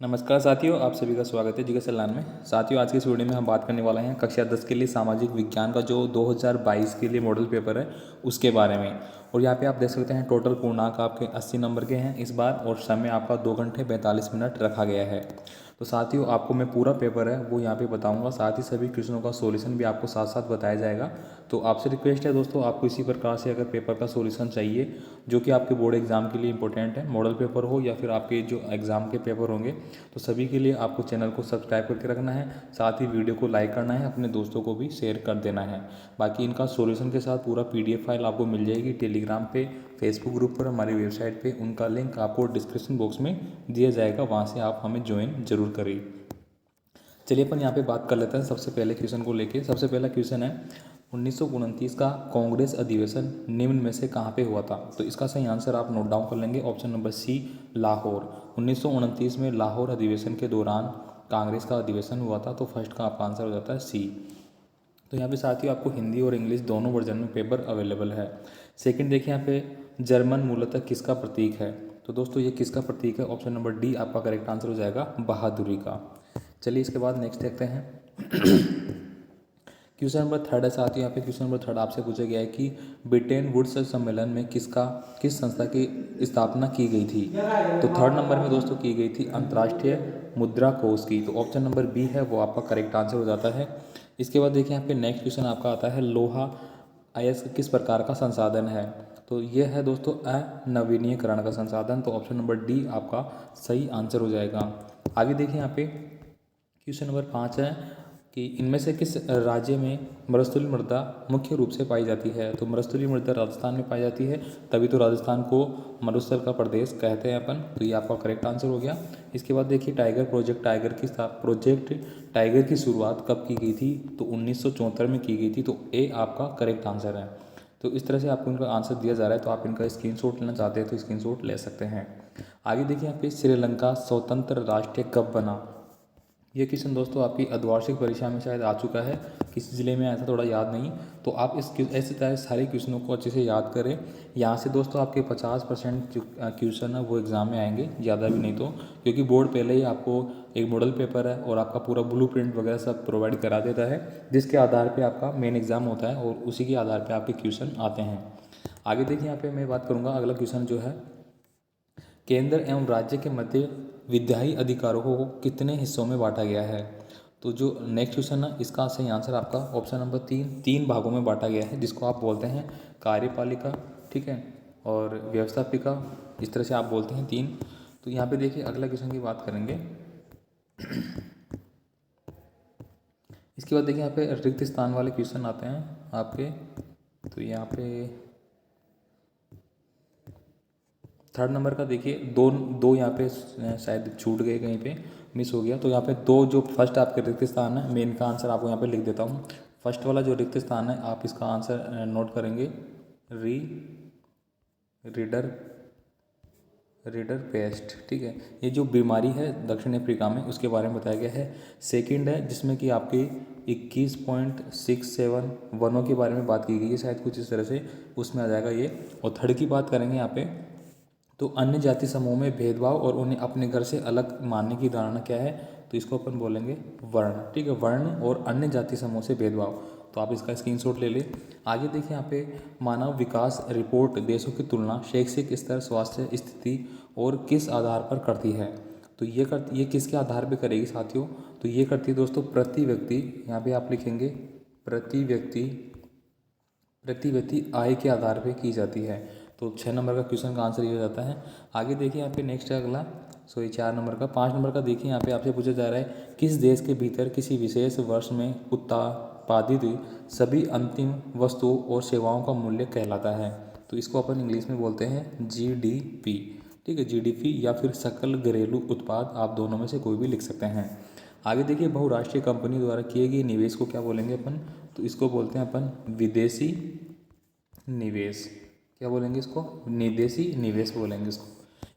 नमस्कार साथियों, आप सभी का स्वागत है जीके सलान में। साथियों, आज की इस वीडियो में हम बात करने वाले हैं कक्षा 10 के लिए सामाजिक विज्ञान का जो 2022 के लिए मॉडल पेपर है उसके बारे में। और यहाँ पे आप देख सकते हैं टोटल पूर्णांक आपके 80 नंबर के हैं इस बार, और समय आपका 2 घंटे 42 मिनट रखा गया है। तो साथियों, आपको मैं पूरा पेपर है वो यहाँ पे बताऊँगा, साथ ही सभी क्वेश्चनों का सोल्यूशन भी आपको साथ साथ बताया जाएगा। तो आपसे रिक्वेस्ट है दोस्तों, आपको इसी प्रकार से अगर पेपर का सोल्यूशन चाहिए जो कि आपके बोर्ड एग्जाम के लिए इंपॉर्टेंट है, मॉडल पेपर हो या फिर आपके जो एग्ज़ाम के पेपर होंगे, तो सभी के लिए आपको चैनल को सब्सक्राइब करके रखना है, साथ ही वीडियो को लाइक करना है, अपने दोस्तों को भी शेयर कर देना है। बाकी इनका सॉल्यूशन के साथ पूरा पीडीएफ फाइल आपको मिल जाएगी टेलीग्राम पे, फेसबुक ग्रुप पर, हमारी वेबसाइट पे। उनका लिंक आपको डिस्क्रिप्शन बॉक्स में दिया जाएगा, वहाँ से आप हमें ज्वाइन जरूर करिए। चलिए अपन यहाँ पे बात कर लेते हैं सबसे पहले क्वेश्चन को लेके। सबसे पहला क्वेश्चन है 1929 का कांग्रेस अधिवेशन निम्न में से कहाँ पे हुआ था? तो इसका सही आंसर आप नोट डाउन कर लेंगे, ऑप्शन नंबर सी, लाहौर। 1929 में लाहौर अधिवेशन के दौरान कांग्रेस का अधिवेशन हुआ था, तो फर्स्ट का आपका आंसर हो जाता है सी। तो यहाँ पे साथियों आपको हिंदी और इंग्लिश दोनों वर्जन में पेपर अवेलेबल है। सेकंड देखिए यहाँ पे जर्मन मूलतः किसका प्रतीक है? तो दोस्तों ये किसका प्रतीक है? ऑप्शन नंबर डी आपका करेक्ट आंसर हो जाएगा, बहादुरी का। चलिए इसके बाद नेक्स्ट देखते हैं। क्वेश्चन नंबर थर्ड है साथियों, यहाँ पे क्वेश्चन नंबर थर्ड आपसे पूछा गया है कि ब्रिटेन वुड्स सम्मेलन में किस संस्था की स्थापना की गई थी? तो थर्ड नंबर में दोस्तों की गई थी अंतर्राष्ट्रीय मुद्रा कोष की। तो ऑप्शन नंबर बी है वो आपका करेक्ट आंसर हो जाता है। इसके बाद देखिए यहाँ पे नेक्स्ट क्वेश्चन आपका आता है लोहा अयस्क किस प्रकार का संसाधन है? तो ये है दोस्तों अनवीनीकरण का संसाधन। तो ऑप्शन नंबर डी आपका सही आंसर हो जाएगा। आगे देखिए यहाँ पे क्वेश्चन नंबर 5 है कि इनमें से किस राज्य में मरुस्थलीय मृदा मुख्य रूप से पाई जाती है? तो मरुस्थलीय मृदा राजस्थान में पाई जाती है, तभी तो राजस्थान को मरुस्थल का प्रदेश कहते हैं अपन। तो ये आपका करेक्ट आंसर हो गया। इसके बाद देखिए प्रोजेक्ट टाइगर की शुरुआत कब की गई थी? तो 1974 में की गई थी। तो ए आपका करेक्ट आंसर है। तो इस तरह से आपको इनका आंसर दिया जा रहा है, तो आप इनका स्क्रीनशॉट लेना चाहते हैं तो स्क्रीनशॉट ले सकते हैं। आगे देखिए यहाँ पे श्रीलंका स्वतंत्र राष्ट्र कब बना? ये क्वेश्चन दोस्तों आपकी अर्धवार्षिक परीक्षा में शायद आ चुका है, किस जिले में आया था थोड़ा याद नहीं। तो आप ऐसे तरह सारे क्वेश्चनों को अच्छे से याद करें। यहाँ से दोस्तों आपके 50% जो क्वेश्चन है वो एग्ज़ाम में आएंगे, ज़्यादा भी नहीं तो, क्योंकि बोर्ड पहले ही आपको एक मॉडल पेपर है और आपका पूरा ब्लूप्रिंट वगैरह सब प्रोवाइड करा देता है, जिसके आधार पर आपका मेन एग्ज़ाम होता है और उसी के आधार पर आपके क्वेश्चन आते हैं। आगे देखिए यहाँ पर मैं बात करूँगा, अगला क्वेश्चन जो है केंद्र एवं राज्य के मध्य विधायी अधिकारों को कितने हिस्सों में बांटा गया है? तो जो नेक्स्ट क्वेश्चन है इसका सही आंसर आपका ऑप्शन नंबर तीन भागों में बांटा गया है, जिसको आप बोलते हैं कार्यपालिका, ठीक है, और व्यवस्थापिका, इस तरह से आप बोलते हैं तीन। तो यहाँ पे देखिए अगला क्वेश्चन की बात करेंगे। इसके बाद देखिए यहाँ पे रिक्त स्थान वाले क्वेश्चन आते हैं आपके। तो यहाँ पे थर्ड नंबर का देखिए दो दो यहाँ पे शायद छूट गए, कहीं पे मिस हो गया। तो यहाँ पे दो जो फर्स्ट आपके रिक्त स्थान है, मैं इनका आंसर आपको यहाँ पे लिख देता हूँ। फर्स्ट वाला जो रिक्त स्थान है आप इसका आंसर नोट करेंगे, रीडर पेस्ट, ठीक है। ये जो बीमारी है दक्षिण अफ्रीका में उसके बारे में बताया गया है। सेकंड है जिसमें कि आपकी 21.67 वनों के बारे में बात की गई है, शायद कुछ इस तरह से उसमें आ जाएगा ये। और थर्ड की बात करेंगे यहाँ पे, तो अन्य जाति समूह में भेदभाव और उन्हें अपने घर से अलग मानने की धारणा क्या है? तो इसको अपन बोलेंगे वर्ण, ठीक है, वर्ण और अन्य जाति समूह से भेदभाव। तो आप इसका स्क्रीनशॉट ले लें। आगे देखिए यहाँ पे मानव विकास रिपोर्ट देशों की तुलना शैक्षिक स्तर, स्वास्थ्य स्थिति और किस आधार पर करती है? तो ये किसके आधार पर करेगी साथियों? तो ये करती है दोस्तों प्रति व्यक्ति, यहाँ पे आप लिखेंगे प्रति व्यक्ति आय के आधार पर की जाती है। तो 6 नंबर का क्वेश्चन का आंसर ये हो जाता है। आगे देखिए यहाँ पे नेक्स्ट है अगला, 4 नंबर का। 5 नंबर का देखिए यहाँ पे आपसे पूछा जा रहा है किस देश के भीतर किसी विशेष वर्ष में उत्पादित सभी अंतिम वस्तुओं और सेवाओं का मूल्य कहलाता है? तो इसको अपन इंग्लिश में बोलते हैं GDP, ठीक है, GDP या फिर सकल घरेलू उत्पाद, आप दोनों में से कोई भी लिख सकते हैं। आगे देखिए बहुराष्ट्रीय कंपनी द्वारा किए गए निवेश को क्या बोलेंगे अपन? तो इसको बोलते हैं अपन विदेशी निवेश। क्या बोलेंगे इसको? विदेशी निवेश बोलेंगे इसको।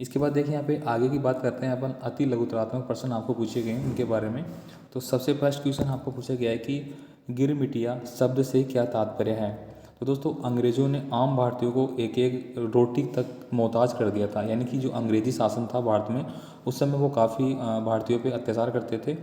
इसके बाद देखिए यहाँ पे आगे की बात करते हैं अपन, अति लघुतरात्मक प्रश्न आपको पूछे गए हैं उनके बारे में। तो सबसे फर्स्ट क्वेश्चन आपको पूछा गया है कि गिरमिटिया शब्द से क्या तात्पर्य है? तो दोस्तों अंग्रेज़ों ने आम भारतीयों को एक एक रोटी तक मोहताज कर दिया था। यानी कि जो अंग्रेज़ी शासन था भारत में उस समय वो काफ़ी भारतीयों पे अत्याचार करते थे।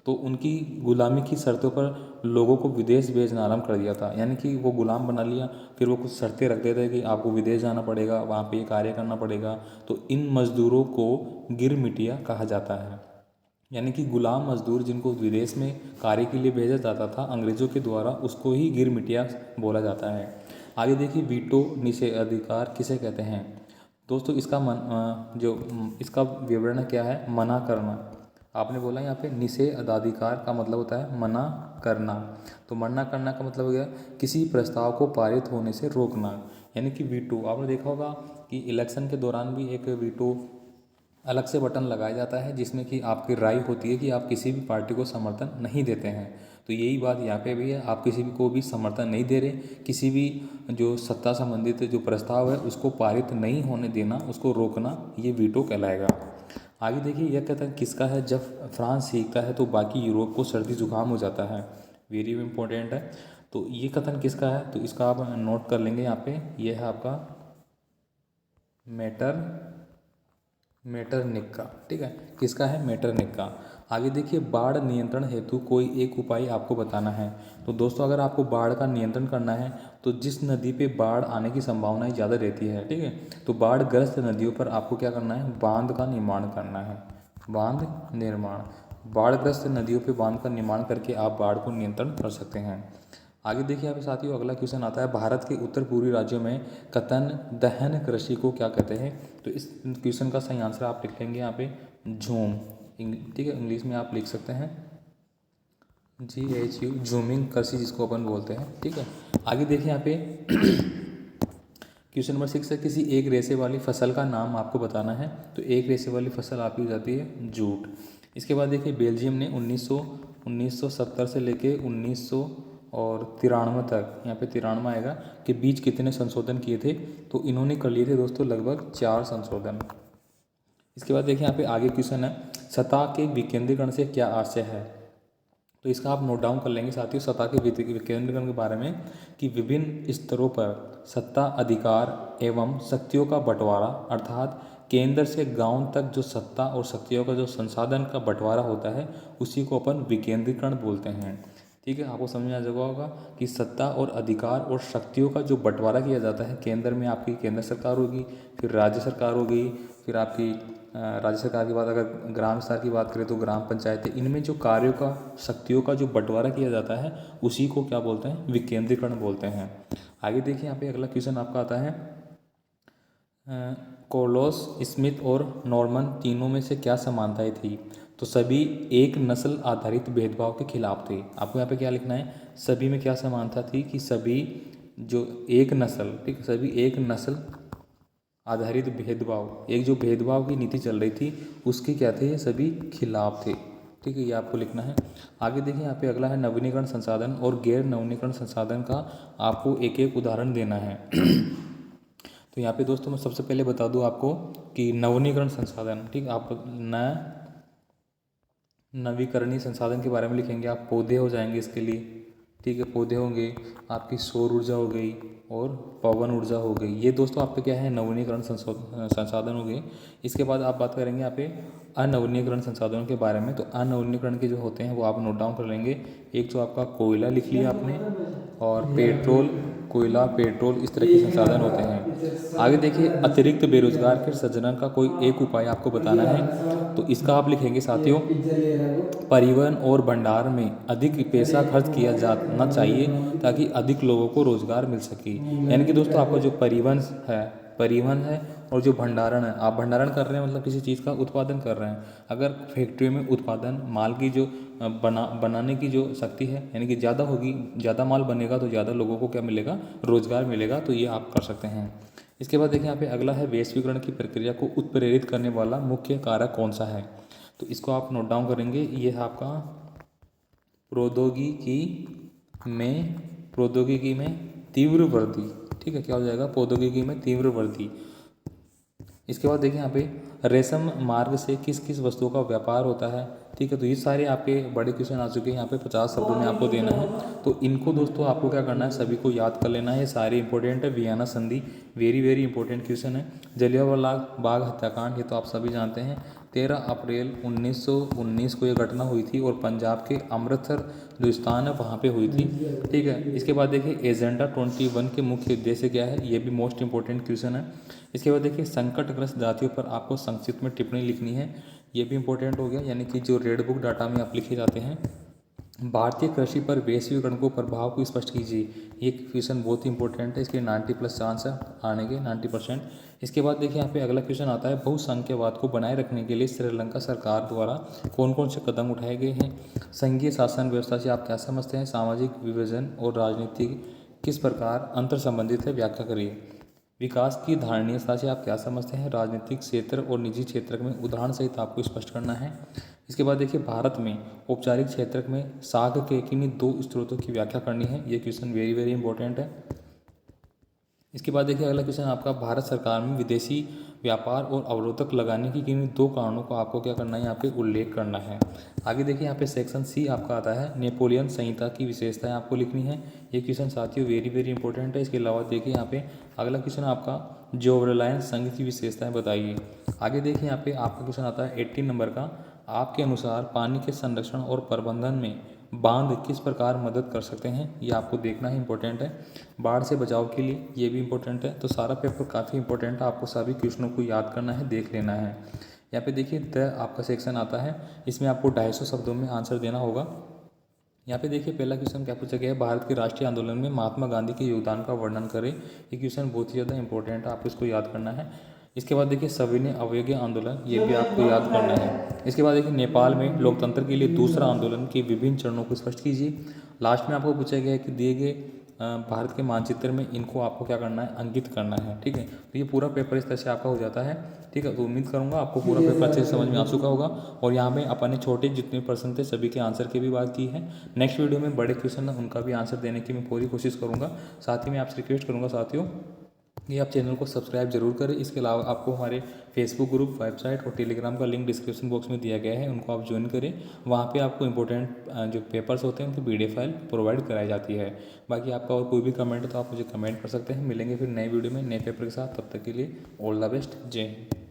तो उनकी गुलामी की शर्तों पर लोगों को विदेश भेजना आरम्भ कर दिया था। यानी कि वो गुलाम बना लिया, फिर वो कुछ शर्तें रखते थे कि आपको विदेश जाना पड़ेगा, वहाँ पे ये कार्य करना पड़ेगा। तो इन मज़दूरों को गिरमिटिया कहा जाता है। यानी कि गुलाम मजदूर जिनको विदेश में कार्य के लिए भेजा जाता था अंग्रेज़ों के द्वारा, उसको ही गिरमिटिया बोला जाता है। आगे देखिए, वीटो निषेधाधिकार किसे कहते हैं। दोस्तों इसका इसका विवरण क्या है, मना करना। आपने बोला यहाँ पे निषेधाधिकार का मतलब होता है मना करना। तो मना करना का मतलब हो गया किसी प्रस्ताव को पारित होने से रोकना। यानी कि वीटो, आपने देखा होगा कि इलेक्शन के दौरान भी एक वीटो अलग से बटन लगाया जाता है जिसमें कि आपकी राय होती है कि आप किसी भी पार्टी को समर्थन नहीं देते हैं। तो यही बात यहाँ पे भी है, आप किसी भी को भी समर्थन नहीं दे रहे, किसी भी जो सत्ता संबंधित जो प्रस्ताव है उसको पारित नहीं होने देना, उसको रोकना, ये वीटो कहलाएगा। आगे देखिए, यह कथन किसका है, जब फ्रांस सीखता है तो बाकी यूरोप को सर्दी जुकाम हो जाता है। वेरी इंपॉर्टेंट है। तो ये कथन किसका है, तो इसका आप नोट कर लेंगे यहाँ पे, ये है आपका मेटरनिक का। ठीक है, किसका है, मेटरनिक का। आगे देखिए, बाढ़ नियंत्रण हेतु कोई एक उपाय आपको बताना है। तो दोस्तों अगर आपको बाढ़ का नियंत्रण करना है तो जिस नदी पे बाढ़ आने की संभावनाएं ज़्यादा रहती है, ठीक है, तो बाढ़ग्रस्त नदियों पर आपको क्या करना है, बांध का निर्माण करना है। बांध निर्माण, बाढ़ग्रस्त नदियों पे बांध का निर्माण करके आप बाढ़ को नियंत्रण कर सकते हैं। आगे देखिए यहाँ पे साथियों, अगला क्वेश्चन आता है, भारत के उत्तर पूर्वी राज्यों में कतन दहन कृषि को क्या कहते हैं। तो इस क्वेश्चन का सही आंसर आप लिख लेंगे यहाँ पे झूम। ठीक है, इंग्लिश में आप लिख सकते हैं GHU, झूमिंग कृषि जिसको अपन बोलते हैं। ठीक है, आगे देखिए यहाँ पे क्वेश्चन नंबर 6 है, किसी एक रेशे वाली फसल का नाम आपको बताना है। तो एक रेशे वाली फसल आपकी हो जाती है जूट। इसके बाद देखिए, बेल्जियम ने 1970 से लेके 1993 तक, यहाँ पे 93 आएगा, के बीच कितने संशोधन किए थे। तो इन्होंने कर लिए थे दोस्तों लगभग 4 संशोधन। इसके बाद देखिए यहाँ पे आगे क्वेश्चन है, सतह के विकेंद्रीकरण से क्या आशय है। तो इसका आप नोट डाउन कर लेंगे साथियों, सत्ता के विकेंद्रीकरण के बारे में, कि विभिन्न स्तरों पर सत्ता, अधिकार एवं शक्तियों का बंटवारा, अर्थात केंद्र से गांव तक जो सत्ता और शक्तियों का जो संसाधन का बंटवारा होता है उसी को अपन विकेंद्रीकरण बोलते हैं। ठीक है, आपको समझ में आ जाएगा होगा कि सत्ता और अधिकार और शक्तियों का जो बंटवारा किया जाता है, केंद्र में आपकी केंद्र सरकार होगी, फिर राज्य सरकार होगी, फिर आपकी राज्य सरकार के बाद अगर ग्राम स्तर की बात करें तो ग्राम पंचायतें, इनमें जो कार्यों का, शक्तियों का जो बंटवारा किया जाता है उसी को क्या बोलते हैं, विकेंद्रीकरण बोलते हैं। आगे देखिए यहाँ पे अगला क्वेश्चन आपका आता है, कोर्लोस, स्मिथ और नॉर्मन तीनों में से क्या समानताएं थी। तो सभी एक नस्ल आधारित भेदभाव के खिलाफ थे। आपको यहाँ पे क्या लिखना है, सभी में क्या समानता थी, कि सभी जो एक नस्ल, ठीक, सभी एक नस्ल आधारित भेदभाव, एक जो भेदभाव की नीति चल रही थी उसके क्या थे, ये सभी खिलाफ थे। ठीक है, ये आपको लिखना है। आगे देखिए यहाँ पे अगला है, नवीनीकरण संसाधन और गैर नवीनीकरण संसाधन का आपको एक एक उदाहरण देना है। तो यहाँ पे दोस्तों मैं सबसे पहले बता दूँ आपको कि नवीनीकरण संसाधन, ठीक, आप नवीकरणीय संसाधन के बारे में लिखेंगे, आप पौधे हो जाएंगे इसके लिए। ठीक है, पौधे होंगे, आपकी सौर ऊर्जा हो गई और पवन ऊर्जा हो गई। ये दोस्तों आप पे क्या है, नवीनीकरण संसाधन हो गए। इसके बाद आप बात करेंगे यहाँ पे अनवीनीकरण संसाधनों के बारे में। तो अनवीनीकरण के जो होते हैं वो आप नोट डाउन कर लेंगे। एक जो आपका कोयला लिख लिया आपने, और पेट्रोल, कोयला, पेट्रोल, इस तरह के संसाधन होते हैं। आगे देखिए, अतिरिक्त बेरोजगार के सृजन का कोई एक उपाय आपको बताना है। तो इसका आप लिखेंगे साथियों, परिवहन और भंडार में अधिक पैसा खर्च किया जाना चाहिए ताकि अधिक लोगों को रोजगार मिल सके। यानी कि दोस्तों आपका जो परिवहन है और जो भंडारण है, आप भंडारण कर रहे हैं मतलब किसी चीज़ का उत्पादन कर रहे हैं। अगर फैक्ट्री में उत्पादन माल की जो बनाने की जो शक्ति है, यानी कि ज़्यादा होगी, ज़्यादा माल बनेगा तो ज़्यादा लोगों को क्या मिलेगा, रोजगार मिलेगा। तो ये आप कर सकते हैं। इसके बाद देखिए यहाँ पे अगला है, वैश्वीकरण की प्रक्रिया को उत्प्रेरित करने वाला मुख्य कारक कौन सा है। तो इसको आप नोट डाउन करेंगे, ये है आपका प्रौद्योगिकी में तीव्र वृद्धि। ठीक है, क्या हो जाएगा, प्रौद्योगिकी में तीव्र वृद्धि। इसके बाद देखिए यहाँ पे रेशम मार्ग से किस किस वस्तुओं का व्यापार होता है। ठीक है, तो ये सारे आपके बड़े क्वेश्चन आ चुके हैं। यहाँ पे 50 शब्दों में आपको देना है, तो इनको दोस्तों आपको क्या करना है, सभी को याद कर लेना है। ये सारे इंपॉर्टेंट है। वियना संधि वेरी वेरी इंपॉर्टेंट क्वेश्चन है। जलियांवाला बाग हत्याकांड, ये तो आप सभी जानते हैं। 13 अप्रैल 1919 को ये घटना हुई थी और पंजाब के अमृतसर जो स्थान है वहाँ पे हुई थी। ठीक है, इसके बाद देखिए एजेंडा 21 के मुख्य उद्देश्य क्या है, ये भी मोस्ट इंपॉर्टेंट क्वेश्चन है। इसके बाद देखिए संकटग्रस्त जातियों पर आपको संक्षिप्त में टिप्पणी लिखनी है, ये भी इंपॉर्टेंट हो गया, यानी कि जो रेड बुक डाटा में आप लिखे जाते हैं। भारतीय कृषि पर वैश्वीकरण को प्रभाव को स्पष्ट कीजिए, ये क्वेश्चन बहुत ही इंपॉर्टेंट है, इसके 90+ चांस है आने के 90%। इसके बाद देखिए यहाँ पे अगला क्वेश्चन आता है, बहुसंख्यवाद को बनाए रखने के लिए श्रीलंका सरकार द्वारा कौन कौन से कदम उठाए गए हैं। संघीय शासन व्यवस्था से आप क्या समझते हैं, सामाजिक विभाजन और राजनीति किस प्रकार अंतर संबंधित है, व्याख्या करिए। विकास की धारणीयता से आप क्या समझते हैं, राजनीतिक क्षेत्र और निजी क्षेत्र में उदाहरण सहित आपको स्पष्ट करना है। इसके बाद देखिए भारत में औपचारिक क्षेत्र में साख के किन्हीं 2 स्रोतों की व्याख्या करनी है, ये क्वेश्चन वेरी वेरी इंपॉर्टेंट है। इसके बाद देखिए अगला क्वेश्चन आपका, भारत सरकार में विदेशी व्यापार और अवरोधक लगाने की किन्हीं 2 कारणों को आपको क्या करना है, यहाँ पे उल्लेख करना है। आगे देखिए यहाँ पे सेक्शन सी आपका आता है, नेपोलियन संहिता की विशेषताएं आपको लिखनी है। ये क्वेश्चन साथियों वेरी वेरी इंपॉर्टेंट है। इसके अलावा देखिए यहाँ पे अगला क्वेश्चन आपका, जोवरलाइन संघ की विशेषताएं बताइए। आगे देखिए यहाँ पे आपका क्वेश्चन आता है 18 नंबर का, आपके अनुसार पानी के संरक्षण और प्रबंधन में बांध किस प्रकार मदद कर सकते हैं, ये आपको देखना है, इंपॉर्टेंट है। बाढ़ से बचाव के लिए ये भी इंपॉर्टेंट है। तो सारा पेपर काफ़ी इंपॉर्टेंट है, आपको सभी क्वेश्चनों को याद करना है, देख लेना है। यहाँ पे देखिए द आपका सेक्शन आता है, इसमें आपको 250 शब्दों में आंसर देना होगा। यहाँ पे देखिए पहला क्वेश्चन क्या पूछा गया है, भारत के राष्ट्रीय आंदोलन में महात्मा गांधी के योगदान का वर्णन करें। ये क्वेश्चन बहुत ही ज़्यादा इंपॉर्टेंट है, आपको इसको याद करना है। इसके बाद देखिए सविनय अवज्ञा आंदोलन, ये भी आपको याद करना है। इसके बाद देखिए नेपाल में लोकतंत्र के लिए दूसरा आंदोलन के विभिन्न चरणों को स्पष्ट कीजिए। लास्ट में आपको पूछा गया है कि दिए गए भारत के मानचित्र में इनको आपको क्या करना है, अंकित करना है। ठीक है, तो ये पूरा पेपर इस तरह से आपका हो जाता है। ठीक है, तो उम्मीद करूंगा आपको पूरा पेपर अच्छे से समझ में आ चुका होगा। और यहाँ पे अपने छोटे जितने पर्सन थे सभी के आंसर की भी बात की है। नेक्स्ट वीडियो में बड़े क्वेश्चन है उनका भी आंसर देने की मैं पूरी कोशिश करूँगा। साथ ही मैं आपसे रिक्वेस्ट करूँगा साथियों, ये आप चैनल को सब्सक्राइब जरूर करें। इसके अलावा आपको हमारे फेसबुक ग्रुप, वेबसाइट और टेलीग्राम का लिंक डिस्क्रिप्शन बॉक्स में दिया गया है, उनको आप ज्वाइन करें। वहाँ पे आपको इंपॉर्टेंट जो पेपर्स होते हैं उनकी PDF फाइल प्रोवाइड कराई जाती है। बाकी आपका और कोई भी कमेंट है तो आप मुझे कमेंट कर सकते हैं। मिलेंगे फिर नए वीडियो में नए पेपर के साथ, तब तक के लिए ऑल द बेस्ट, जय हिंद।